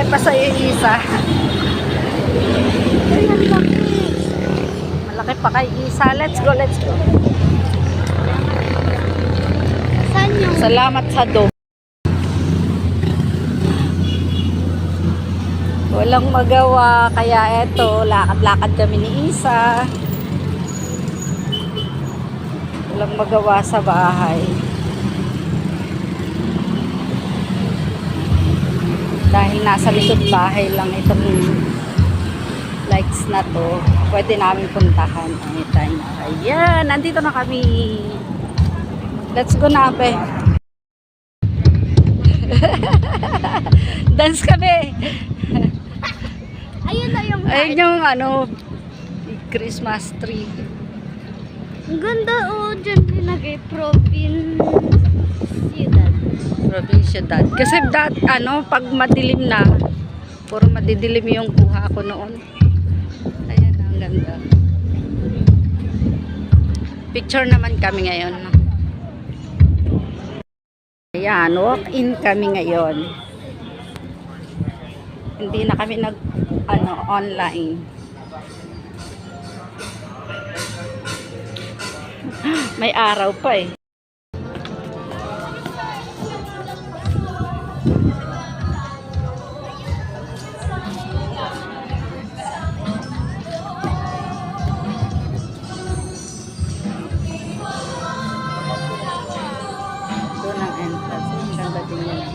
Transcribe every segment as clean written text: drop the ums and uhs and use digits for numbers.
pa sa'yo yung isa. Malaki pa kay isa. Let's go, let's go. Saan yung? Salamat sa do. Walang magawa, kaya eto, lakad-lakad kami ni Isa. Walang magawa sa bahay. Dahil nasa likod bahay lang itong lights na to, pwede namin puntahan anytime. Ayan, nandito na kami. Let's go na, pe. Dance kami. Ayun na yung Ayun yung ano, Christmas tree. ang ganda dyan nilagay Provinciedad. Kasi pag madilim na, puro madidilim yung kuha ko noon. Ayan, ang ganda. Picture naman kami ngayon. Ayan, walk-in kami ngayon. Hindi na kami online. May araw pa eh. Doon ang entrance. Ang ganda din yan.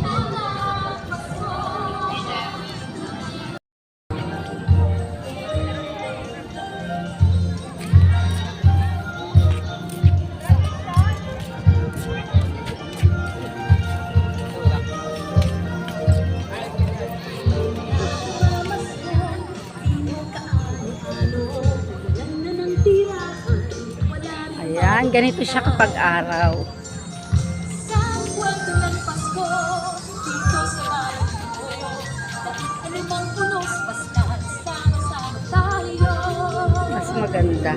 Ayan, ganito siya kapag araw. Mas maganda.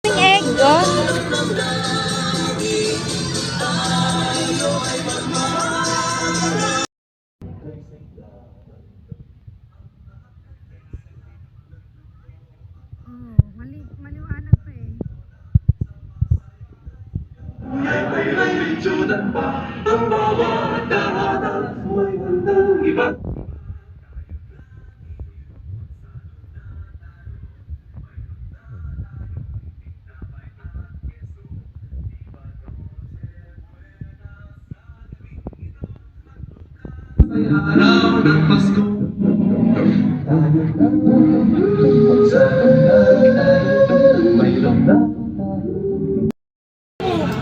Egg, maliwanag pa eh. May nagpintunan pa ang bawat tahanan, may handang iba. May araw ng Pasko, sa mayroon na.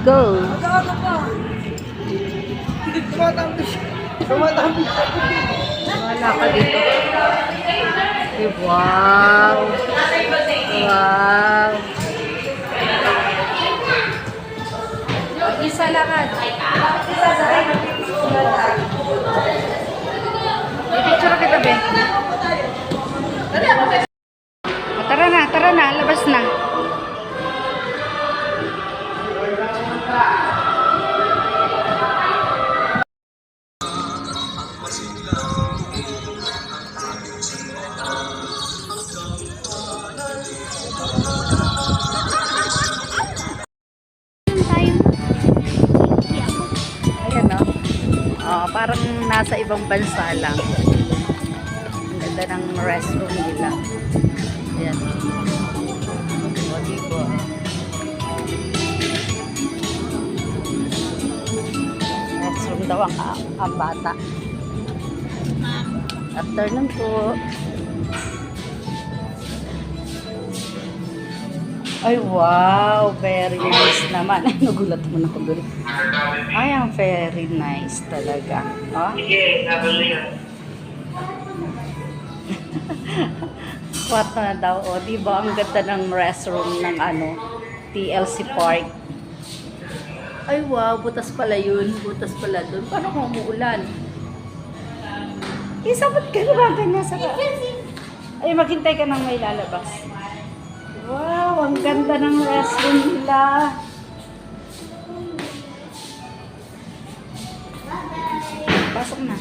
Go! Wala ka dito. Eh, wow! Wow! Isa lang. Picture kita, be. Tara na, labas na. Parang nasa ibang bansa lang. Ang ganda ng restroom nila. Ayan. O, diba? Restroom daw ang bata. Afternoon po. Ay, wow! Very nice naman. Ay, nagulat mo na ko doon. Ay, ang very nice talaga. Oh? Kwarto na daw. O, diba? Ang ganda ng restroom ng TLC Park. Ay, wow. Butas pala yun. Butas pala doon. Paano kung umuulan? Isabot ka na ganyan sa ay, maghintay ka nang may lalabas. Wow, ang ganda ng restroom nila. Pasok na.